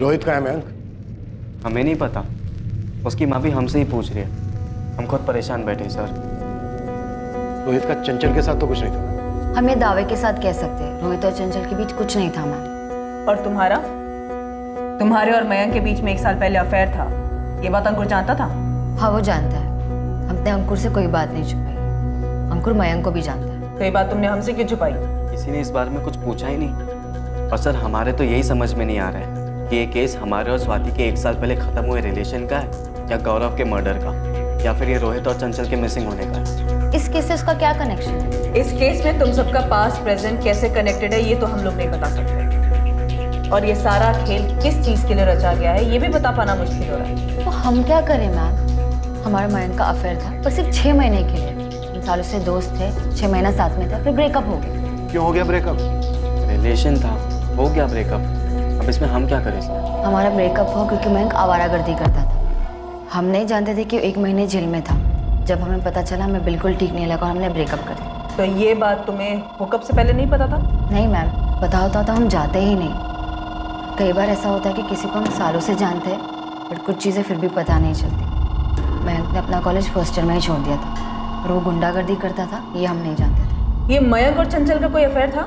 रोहित का है मयंक? हमें नहीं पता, उसकी माँ भी हमसे ही पूछ रही है, हम खुद परेशान बैठे सर। रोहित का चंचल के साथ तो कुछ नहीं था। हम ये दावे के साथ कह सकते हैं रोहित और चंचल के बीच कुछ नहीं था मैम। और तुम्हारे और मयंक के बीच में 1 साल पहले अफेयर था, ये बात अंकुर जानता था? हाँ वो जानता है, हमने अंकुर से कोई बात नहीं छुपाई, अंकुर मयंक को भी जानता है। तो ये बात तुमने हमसे क्यों छुपाई? किसी ने इस बारे में कुछ पूछा ही नहीं, और सर हमारे तो यही समझ में नहीं आ रहा है कि ये केस हमारे और स्वाति के 1 साल पहले खत्म हुए रिलेशन का है, या गौरव के मर्डर का, या फिर ये रोहित और चंचल के मिसिंग होने का है। इस केस से उसका क्या कनेक्शन है? इस केस में तुम सबका पास्ट प्रेजेंट कैसे कनेक्टेड है ये तो हम लोग नहीं बता सकते, और ये सारा खेल किस चीज के लिए रचा गया है ये भी बता पाना मुश्किल हो रहा है। तो हम क्या करें मैम? हमारा मयंक का अफेयर था, पर सिर्फ 6 महीने के लिए। 3 सालों से दोस्त थे, 6 महीना साथ में थे, फिर ब्रेकअप हो गया। क्यों हो गया ब्रेकअप? रिलेशन था, हो गया ब्रेकअप, अब इसमें हम क्या करें सर? हमारा ब्रेकअप हुआ क्योंकि मयंक आवारागर्दी करता था। हम नहीं जानते थे कि 1 महीने जेल में था। जब हमें पता चला हमें बिल्कुल ठीक नहीं लगा और हमने ब्रेकअप कर दिया। तो ये बात तुम्हें हुकअप से पहले नहीं पता था? नहीं मैम, पता होता तो हम जाते ही नहीं। कई बार ऐसा होता है कि किसी को हम सालों से जानते हैं, बट कुछ चीज़ें फिर भी पता नहीं चलती। मयंक ने अपना कॉलेज फर्स्ट ईयर में ही छोड़ दिया था, और वो गुंडागर्दी करता था, ये हम नहीं जानते थे। ये मयंक और चंचल का कोई अफेयर था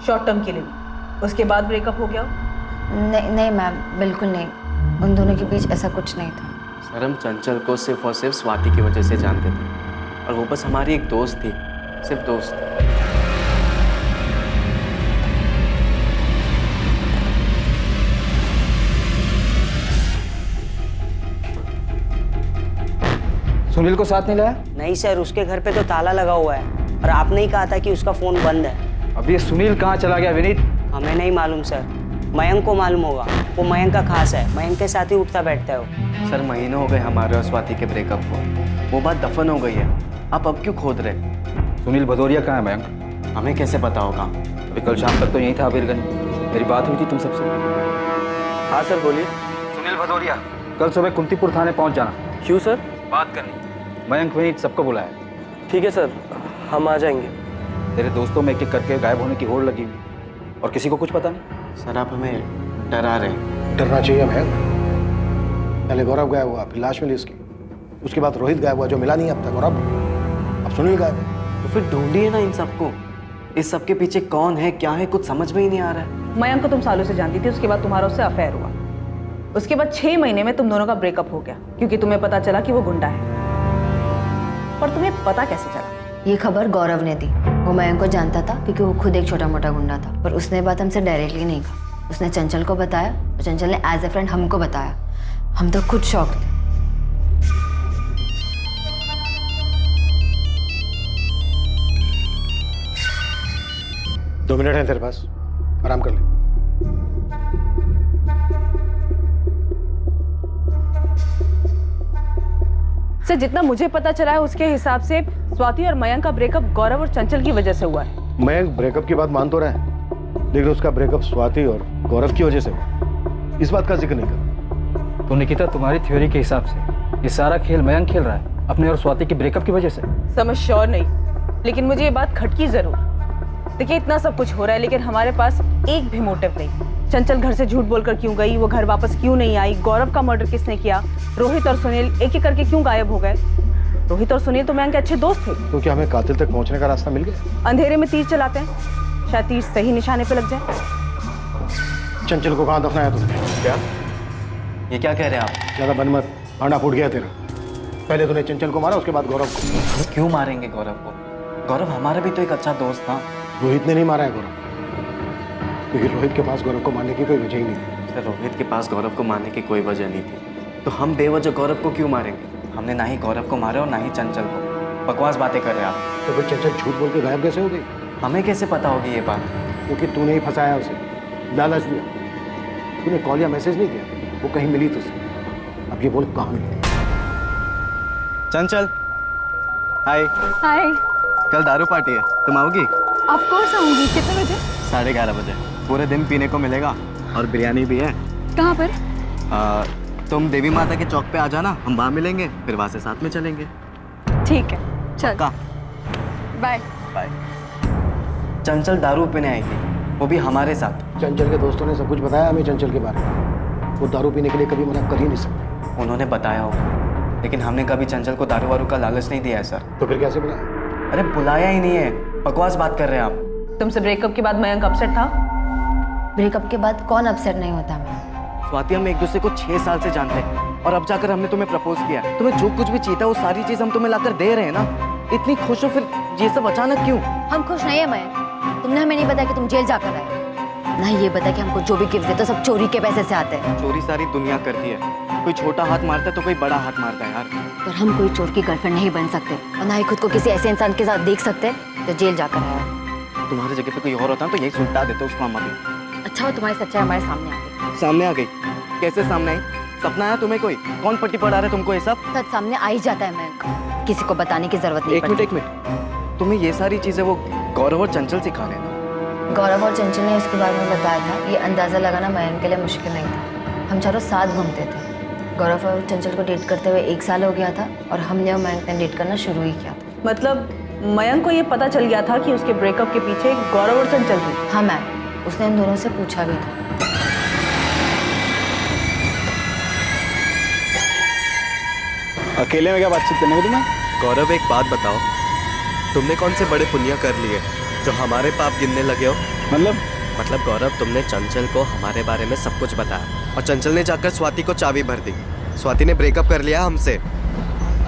शॉर्ट टर्म के लिए, उसके बाद ब्रेकअप हो गया? नहीं मैम, बिल्कुल नहीं, उन दोनों के बीच ऐसा कुछ नहीं था। सर हम चंचल को सिर्फ और सिर्फ स्वाति की वजह से जानते थे, और वो बस हमारी एक दोस्त थी, सिर्फ दोस्त। सुनील को साथ नहीं लाया? नहीं सर, उसके घर पे तो ताला लगा हुआ है, और आपने ही कहा था कि उसका फोन बंद है। अब ये सुनील कहाँ चला गया विनीत? हमें नहीं मालूम सर, मयंक को मालूम होगा, वो मयंक का खास है, मयंक के साथ ही उठता बैठता है वो। सर महीनों हो गए हमारे और स्वाति के ब्रेकअप को, वो बात दफन हो गई है, आप अब क्यों खोद रहे? सुनील भदौरिया कहाँ है मयंक? हमें कैसे पता होगा? अभी कल शाम तक तो यहीं था अबीरगंज, मेरी बात हुई थी तुम सबसे। हाँ सर बोलिए। सुनील भदौरिया, कल सुबह कुंतीपुर थाने पहुँच जाना। क्यों सर? बात करनी। मयंक विनीत सबको बुलाया। ठीक है सर, हम आ जाएंगे। तेरे दोस्तों में एक एक करके गायब होने की होड़ लगी हुई, और किसी को कुछ पता नहीं। सर आप हमें डरा रहे हैं। डरना चाहिए मयंक। पहले गौरव गायब हुआ, फिर लाश मिली उसके बाद रोहित गायब हुआ जो मिला नहीं अब तक, और अब सुनील गायब है। तो फिर ढूंढिए ना इन सबको, इस सब के पीछे कौन है, क्या है, कुछ समझ में ही नहीं आ रहा है। मयंक को तुम सालों से जानती थी, उसके बाद तुम्हारा उससे अफेयर हुआ, उसके बाद 6 महीने में तुम दोनों का ब्रेकअप हो गया क्योंकि तुम्हें पता चला कि वो गुंडा है। पर तुम्हें पता कैसे चला? ये खबर गौरव ने दी। वो मयंक को जानता था क्योंकि वो खुद एक छोटा मोटा गुंडा था, पर उसने बात हमसे डायरेक्टली नहीं कहा। उसने चंचल को बताया, और चंचल ने एज ए फ्रेंड हमको बताया। हम तो खुद शॉक थे। दो मिनट है तेरे पास, आराम कर ले। सर जितना मुझे पता चला है उसके हिसाब से स्वाति और मयंक का ब्रेकअप गौरव और चंचल की वजह से हुआ है। मयंक ब्रेकअप की बात मान तो रहा है, लेकिन उसका ब्रेकअप स्वाति और गौरव की वजह से हुआ, इस बात का जिक्र नहीं कर। तो निकिता तुम्हारी थ्योरी के हिसाब से ये सारा खेल मयंक खेल रहा है अपने और स्वाति के ब्रेकअप की वजह से? समझ श्योर नहीं, लेकिन मुझे ये बात खटकी जरूर। देखिए इतना सब कुछ हो रहा है, लेकिन हमारे पास एक भी मोटिव नहीं। चंचल घर से झूठ बोलकर क्यों गई, वो घर वापस क्यों नहीं आई, गौरव का मर्डर किसने किया, रोहित और सुनील एक एक करके क्यों गायब हो गए। रोहित और सुनील तो मयंक के अच्छे दोस्त थे। तो क्या हमें कातिल तक पहुंचने का रास्ता मिल गया? अंधेरे में तीर चलाते हैं, शायद तीर सही निशाने पे लग जाए। चंचल को कहाँ दफनाया तुमने? क्या ये क्या कह रहे हैं आप? ज्यादा बन मत, भांडा फूट गया तेरा। पहले तूने चंचल को मारा, उसके बाद गौरव को। क्यों मारेंगे गौरव को? गौरव हमारा भी तो एक अच्छा दोस्त था। रोहित ने नहीं मारा है गौरव, क्योंकि रोहित के पास गौरव को मारने की कोई वजह ही नहीं थी। सर रोहित के पास गौरव को मारने की कोई वजह नहीं थी, तो हम बेवजह गौरव को क्यों मारेंगे? हमने ना ही गौरव को मारा और ना ही चंचल को। बकवास बातें कर रहे हैं आप। तो फिर चंचल झूठ बोल के गायब कैसे हो गई? हमें कैसे पता होगी ये बात? क्योंकि तूने ही फंसाया उसे, लालच दिया। तूने कॉल या मैसेज नहीं किया, वो कहीं मिली तुझसे। अब ये बोल कहाँ मिली? चंचल हाय। हाय। कल दारू पार्टी है, तुम आओगी? ऑफ कोर्स आऊंगी। कितने बजे? 11:30 बजे। पूरे दिन पीने को मिलेगा और बिरयानी भी है। कहाँ पर? तुम देवी माता के चौक पे आ जाना, हम वहाँ मिलेंगे, फिर वहाँ से साथ में चलेंगे। ठीक है, चल। Bye bye. चंचल दारू पीने आई थी, वो भी हमारे साथ। चंचल के दोस्तों ने सब कुछ बताया हमें चंचल के बारे में। वो दारू पीने के लिए कभी मना कर ही नहीं सकते। उन्होंने बताया होगा, लेकिन हमने कभी चंचल को दारू वारू का लालच नहीं दिया है सर। तो फिर कैसे बुलाया? अरे बुलाया ही नहीं है, बकवास बात कर रहे हैं आप। तुमसे ब्रेकअप के बाद मयंक अपसेट था? ब्रेकअप के बाद कौन अपसेट नहीं होता मैं? स्वाति, हम एक दूसरे को 6 साल से जानते हैं और अब जाकर हमने तुम्हें प्रपोज किया। तुम्हें जो कुछ भी चाहिए था वो सारी चीज हम तुम्हें लाकर दे रहे हैं ना। इतनी खुश हो, फिर ये सब अचानक क्यों? हम खुश नहीं है मयंक। तुमने हमें नहीं बताया कि तुम जेल जाकर आए, ना ये बताया कि हमको जो भी गिफ्ट देते सब चोरी के पैसे से आते हैं। चोरी सारी दुनिया करती है, कोई छोटा हाथ मारता है तो कोई बड़ा हाथ मारता है यार। पर हम कोई चोर की गर्लफ्रेंड नहीं बन सकते और ना ही खुद को किसी ऐसे इंसान के साथ देख सकते जो जेल जाकर आया। तुम्हारी जगह पे कोई और होता तो यही सुलटा देते उसको हम अभी। अच्छा हो तुम्हारी सच्चाई हमारे सामने आ गई। सामने आ गई? कैसे सामने आई? सपना आया तुम्हें कोई? कौन पट्टी पढ़ा रहे तुमको ये सब? सच सामने आ ही जाता है मयंक, किसी को बताने की जरूरत नहीं पड़ती। एक मिनट, तुम्हें ये सारी चीजें वो गौरव और चंचल सिखा रहे हैं? गौरव और चंचल ने उसके बारे में बताया था। ये अंदाजा लगाना मयंक के लिए मुश्किल नहीं था। हम चारों साथ घूमते थे। गौरव और चंचल को डेट करते हुए 1 साल हो गया था और हमने और मयंक ने डेट करना शुरू ही किया था। मतलब मयंक को ये पता चल गया था कि उसके ब्रेकअप के पीछे गौरव और चंचल थे? हाँ मैम, उसने उन दोनों से पूछा भी था। अकेले में क्या बातचीत करने में तुम्हें? गौरव एक बात बताओ, तुमने कौन से बड़े पुण्य कर लिए जो हमारे पाप गिनने लगे हो? मतलब गौरव, तुमने चंचल को हमारे बारे में सब कुछ बताया और चंचल ने जाकर स्वाति को चाबी भर दी। स्वाति ने ब्रेकअप कर लिया हमसे।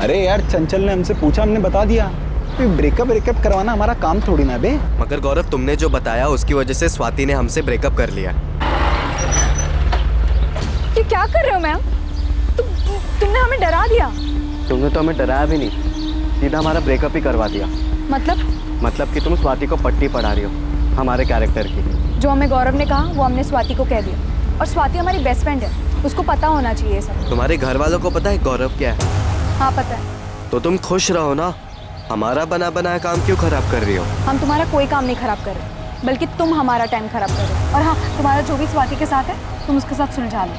अरे यार, चंचल ने हमसे पूछा, हमने बता दिया। ब्रेकअप करवाना हमारा काम थोड़ी ना बे। मगर गौरव, तुमने जो बताया उसकी वजह से स्वाति ने हमसे ब्रेकअप कर लिया। ये क्या कर रहे हो मैम? तुमने हमें डरा दिया। तुमने तो हमें डराया भी नहीं, सीधा हमारा ब्रेकअप ही करवा दिया। मतलब कि तुम स्वाति को पट्टी पढ़ा रही हो हमारे कैरेक्टर की। जो हमें गौरव ने कहा वो हमने स्वाति को कह दिया, और स्वाति हमारी बेस्ट फ्रेंड है, उसको पता होना चाहिए सब। तुम्हारे घर वालों को पता है गौरव क्या है? हाँ पता है। तो तुम खुश रहो ना, हमारा बना बनाया काम क्यों खराब कर रही हो? हम तुम्हारा कोई काम नहीं खराब कर रहे, बल्कि तुम हमारा टाइम खराब कर रहे हो। और हाँ, तुम्हारा जो भी स्वाति के साथ है तुम उसके साथ सुलझा लो।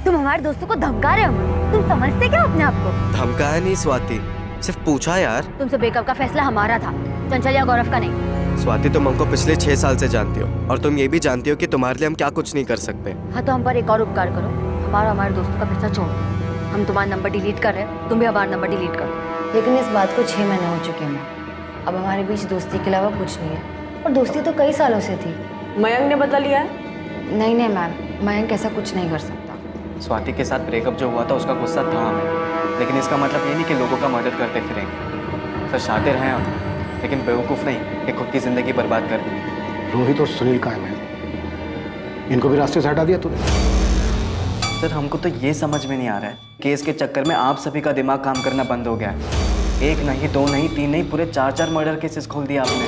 तुम हमारे दोस्तों को धमका रहे हो? तुम समझते क्या अपने आप को? धमकाया नहीं स्वाति, सिर्फ पूछा यार। तुमसे ब्रेकअप का फैसला हमारा था, चंचल या गौरव का नहीं। स्वाति, तुम हमको पिछले 6 साल से जानती हो और तुम ये भी जानती हो कि तुम्हारे लिए हम क्या कुछ नहीं कर सकते। हाँ, तो हम पर एक और उपकार करो, हमारे दोस्तों का पीछा छोड़ो। हम तुम्हारा नंबर डिलीट कर रहे हैं, तुम भी हमारा नंबर डिलीट कर दो। लेकिन इस बात को 6 महीने हो चुके हैं। अब हमारे बीच दोस्ती के अलावा कुछ नहीं है, और दोस्ती तो कई सालों से थी। मयंक ने बदला लिया है? नहीं मैम, मयंक ऐसा कुछ नहीं कर सकता। स्वाति के साथ ब्रेकअप जो हुआ था उसका गुस्सा था हमें, लेकिन इसका मतलब ये नहीं कि लोगों का मदद करते फिरेंगे। सर शातिर हैं हम, लेकिन बेवकूफ़ नहीं कि खुद की जिंदगी बर्बाद कर दी। रोहित और सुनील का है, इनको भी रास्ते से हटा दिया तूने। सर हमको तो ये समझ में नहीं आ रहा है, केस के चक्कर में आप सभी का दिमाग काम करना बंद हो गया है। 1 नहीं, 2 नहीं, 3 नहीं, पूरे 4 मर्डर केसेस खोल दिया आपने।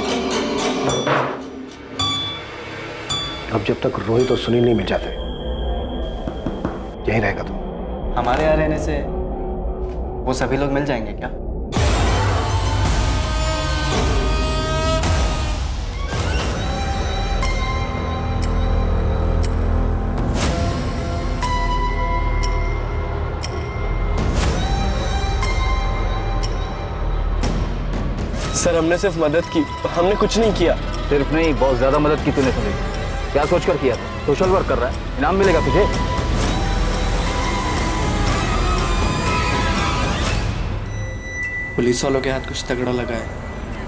अब जब तक रोहित और सुनील नहीं मिल जाते यहीं रहेगा तू। हमारे यहाँ रहने से वो सभी लोग मिल जाएंगे क्या? सर हमने सिर्फ मदद की, हमने कुछ नहीं किया। सिर्फ नहीं, बहुत ज्यादा मदद की तूने सुनी। क्या सोचकर किया था? सोशल वर्क कर रहा है, इनाम मिलेगा तुझे। पुलिस वालों के हाथ कुछ तगड़ा लगा है,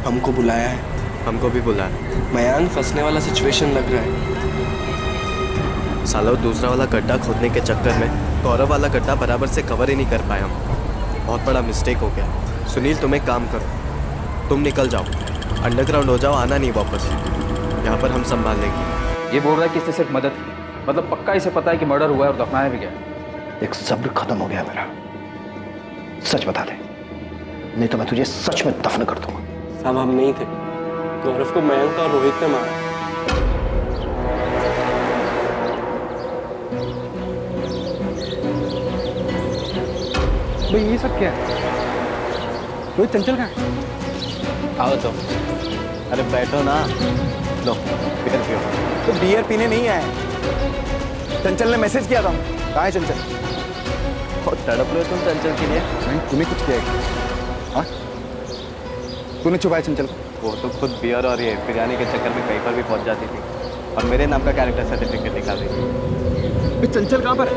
हमको बुलाया है। हमको भी बुलाया। मयांक फंसने वाला सिचुएशन लग रहा है। सालों दूसरा वाला गड्ढा खोदने के चक्कर में गौरव वाला गड्ढा बराबर से कवर ही नहीं कर पाए हम। बहुत बड़ा मिस्टेक हो गया। सुनील तुम एक काम करो, तुम निकल जाओ, अंडरग्राउंड हो जाओ, आना नहीं वापस। यहाँ पर हम संभाल लेंगे। ये बोल रहा है कि इसने सिर्फ मदद की, मतलब पक्का इसे पता है कि मर्डर हुआ है और दफनाया भी गया। एक सब्र खत्म हो गया मेरा। सच बता दे, नहीं तो मैं तुझे सच में दफन कर दूंगा। साहब हम नहीं थे, गौरव को मयंक और रोहित ने मारा। भाई ये सब क्या है? रोहित चंचल कहाँ है? आओ तो। अरे बैठो ना, लो बियर पियो। तो बियर पीने नहीं आए, चंचल ने मैसेज किया था। कहाँ है चंचल? बहुत तड़प रहे हो तुम चंचल के लिए। तुम्हें कुछ किया है? हाँ? तूने छुपाया चंचल को? वो तो खुद बियर और ये बिरयानी के चक्कर में कहीं पर भी पहुंच जाती थी और मेरे नाम का कैरेक्टर सर्टिफिकेट दिखा देती। चंचल कहाँ पर है?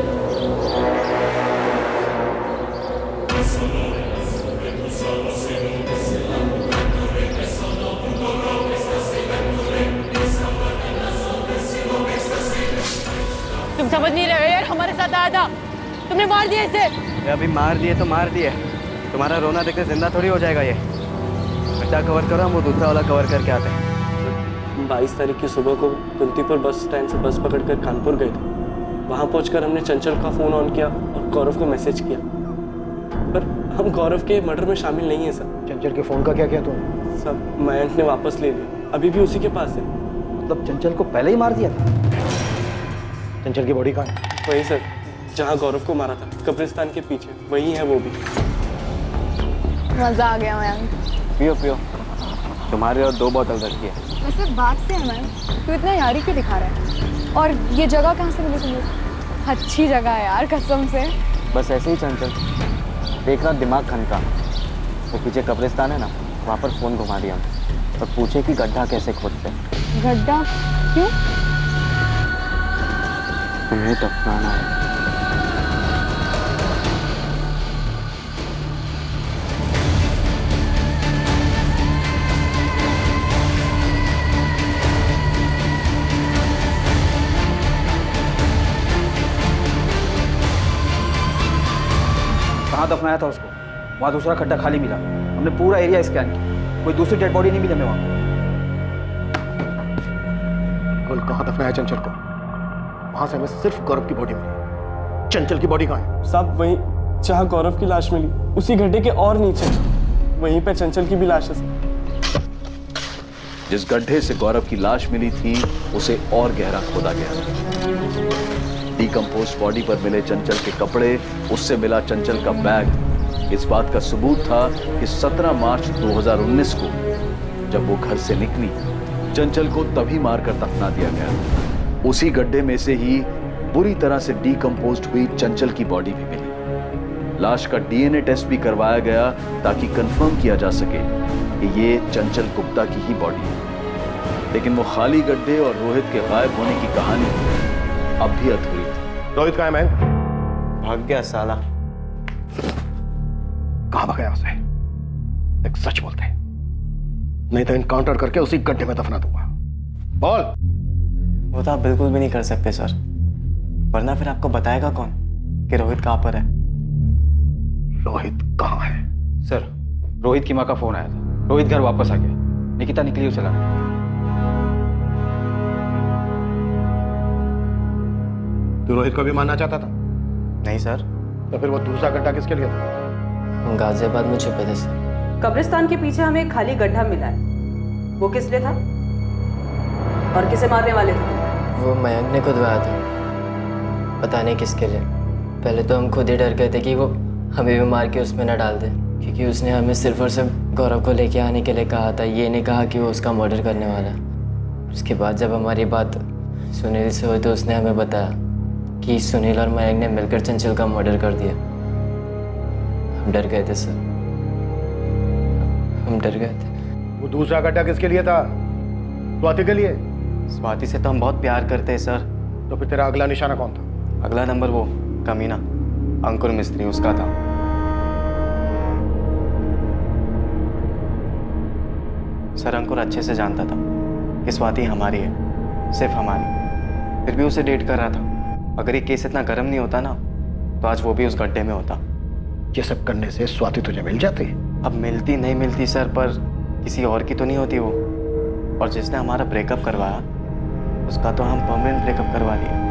तुम समझ नहीं रहे हो यार, हमारे साथ आया था, तुमने मार दिया इसे। अभी मार दिए तो मार दिए, तुम्हारा रोना देखकर जिंदा थोड़ी हो जाएगा ये। गड्ढा कवर करो, हम वो दूसरा वाला कवर करके आते हैं। 22 तारीख की सुबह को कुंतीपुर बस स्टैंड से बस पकड़कर कानपुर गए थे। वहाँ पहुंचकर हमने चंचल का फ़ोन ऑन किया और गौरव को मैसेज किया, पर हम गौरव के मर्डर में शामिल नहीं है सर। चंचल के फ़ोन का क्या किया तूने? सब मयंक ने वापस ले लिया, अभी भी उसी के पास है। मतलब चंचल को पहले ही मार दिया था? चंचल की बॉडी कहाँ है? वही सर जहाँ गौरव को मारा था, कब्रिस्तान के पीछे, वही है वो भी। मजा आ गया मयंक। पियो पियो, तुम्हारे और 2 बोतल रखी है। वैसे बात क्या है मयंक, तू इतना यारी क्यों दिखा रहा है? और ये जगह कहाँ से मिली तुम्हें? अच्छी जगह है यार, कसम से। बस ऐसे ही चंचल, देखना दिमाग खनका। वो पीछे कब्रिस्तान है ना, वहाँ पर फ़ोन घुमा दिया और पूछे कि गड्ढा कैसे खोदते हैं। गड्ढा क्यों? तुम्हें दफनाना है। कहाँ दफनाया था उसको? वहाँ दूसरा खड्डा खाली मिला, हमने पूरा एरिया स्कैन किया, कोई दूसरी डेड बॉडी नहीं मिली हमें वहाँ। कहाँ दफनाया चंचल को? वहां से हमें सिर्फ गौरव की बॉडी मिली। चंचल की बॉडी कहाँ है? सब वहीं जहाँ गौरव की लाश मिली, उसी गड्ढे के और नीचे, वहीं पे चंचल की भी लाश है। जिस गड्ढे से गौरव की लाश मिली थी उसे और गहरा खोदा गया। डिकम्पोज बॉडी पर मिले चंचल के कपड़े, उससे मिला चंचल का बैग, इस बात का सबूत था कि 17 मार्च 2019 को जब वो घर से निकली, चंचल को तभी मारकर दफना दिया गया। उसी गड्ढे में से ही बुरी तरह से डिकम्पोज्ड हुई चंचल की बॉडी भी मिली। लाश का डीएनए टेस्ट भी करवाया गया ताकि कंफर्म किया जा सके कि ये चंचल गुप्ता की ही बॉडी है। लेकिन वो खाली गड्ढे और रोहित के गायब होने की कहानी अब भी अधूरी थी। रोहित कहाँ है मैन? भाग गया साला। कहाँ भागा उसे? एक सच बोलते, नहीं तो इनकाउंटर करके उसी गड्ढे में दफना दूंगा। बोल। वो तो आप बिल्कुल भी नहीं कर सकते सर, वरना फिर आपको बताएगा कौन कि रोहित कहाँ पर है? रोहित कहाँ है? सर रोहित की माँ का फोन आया था, रोहित घर वापस आ गया, निकिता निकली उसे लाने। तू रोहित को भी मारना चाहता था? नहीं सर। तो फिर वो दूसरा गड्ढा किसके लिए था? हम गाजियाबाद में छुपे थे सर। कब्रिस्तान के पीछे हमें एक खाली गड्ढा मिला है, वो किस लिए था और किसे मारने वाले थे? वो मयंक ने खुदवाया था, पता नहीं किसके लिए। पहले तो हम खुद ही डर गए थे कि वो हमें भी मार के उसमें न डाल दे, क्योंकि उसने हमें सिर्फ और सिर्फ गौरव को लेके आने के लिए कहा था, ये नहीं कहा कि वो उसका मर्डर करने वाला है। उसके बाद जब हमारी बात सुनील से हुई तो उसने हमें बताया कि सुनील और मयंक ने मिलकर चंचल का मर्डर कर दिया। हम डर गए थे सर, हम डर गए थे। वो दूसरा गड्ढा किसके लिए था? स्वाति के लिए? स्वाति से तो हम बहुत प्यार करते हैं सर। तो फिर तेरा अगला निशाना कौन था? अगला नंबर वो कमीना अंकुर मिस्त्री, उसका था। सर अंकुर अच्छे से जानता था कि स्वाति हमारी है, सिर्फ हमारी। फिर भी उसे डेट कर रहा था। अगर ये केस इतना गर्म नहीं होता ना तो आज वो भी उस गड्ढे में होता। ये सब करने से स्वाति तुझे मिल जाती? अब मिलती नहीं मिलती सर, पर किसी और की तो नहीं होती वो। और जिसने हमारा ब्रेकअप करवाया उसका तो हम परमानेंट ब्रेकअप करवा लिया।